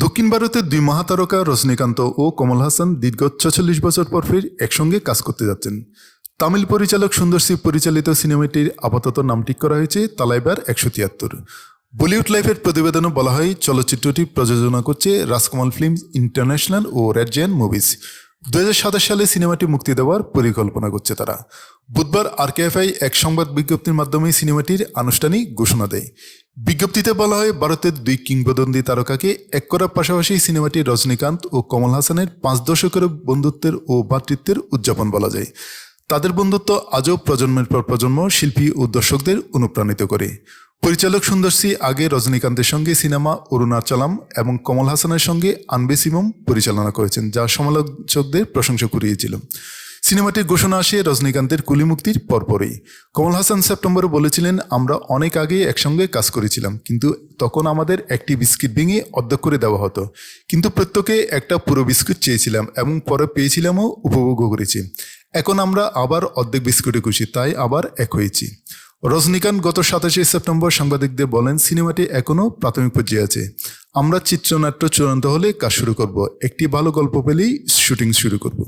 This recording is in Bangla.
দক্ষিণ ভারতের দুই মহাতারকা রজনীকান্ত ও কমল হাসান দীর্ঘ ৪৬ বছর পর ফের একসঙ্গে কাজ করতে যাচ্ছেন। তামিল পরিচালক সুন্দর সি পরিচালিত সিনেমাটির আপাতত নাম ঠিক করা হয়েছে তালাইবার ১৭৩। বলিউড লাইফের প্রতিবেদনে বলা হয় চলচ্চিত্রটি প্রযোজনা করছে রাজকমল ফিল্মস ইন্টারন্যাশনাল ও রেড জায়ান্ট মুভিজ। ২০২৭ সালে সিনেমাটি মুক্তি দেওয়ার পরিকল্পনা করছে তারা। বুধবার আরকেএফআই এক সংবাদ বিজ্ঞপ্তির মাধ্যমে সিনেমাটির আনুষ্ঠানিক ঘোষণা দেয়। বিজ্ঞপ্তিতে বলা হয় ভারতের দুই কিংবদন্তি তারকাকে এক করার পাশাপাশি সিনেমাটি রজনীকান্ত ও কমল হাসানের ৫ দশকের বন্ধুত্বের ও ভ্রাতৃত্বের উদযাপন বলা যায়। তাদের বন্ধুত্ব আজও প্রজন্মের পর প্রজন্ম শিল্পী ও দর্শকদের অনুপ্রাণিত করে। পরিচালক সুন্দর সি আগে রজনীকান্তের সঙ্গে সিনেমা অরুণাচলম এবং কমল হাসানের সঙ্গে আনবে সিমম পরিচালনা করেছেন, যা সমালোচকদের প্রশংসা কুড়িয়েছিল। সিনেমাটির ঘোষণা আসে রজনীকান্তের কুলি মুক্তির পরপরই। কমল হাসান সেপ্টেম্বরে বলেছিলেন, আমরা অনেক আগে একসঙ্গে কাজ করেছিলাম, কিন্তু তখন আমাদের একটি বিস্কিট ভেঙে অর্ধেক করে দেওয়া হতো, কিন্তু প্রত্যেকে একটা পুরো বিস্কুট চেয়েছিলাম এবং পরে পেয়েছিলামও, উপভোগও করেছি। এখন আমরা আবার অর্ধেক বিস্কুটে খুশি, তাই আবার এক হয়েছি। রজনীকান্ত গত ২৭শে সেপ্টেম্বর সাংবাদিকদের বলেন, সিনেমাটি এখনও প্রাথমিক পর্যায়ে আছে। আমরা চিত্রনাট্য চূড়ান্ত হলে কাজ শুরু করব, একটি ভালো গল্প পেলেই শুটিং শুরু করব।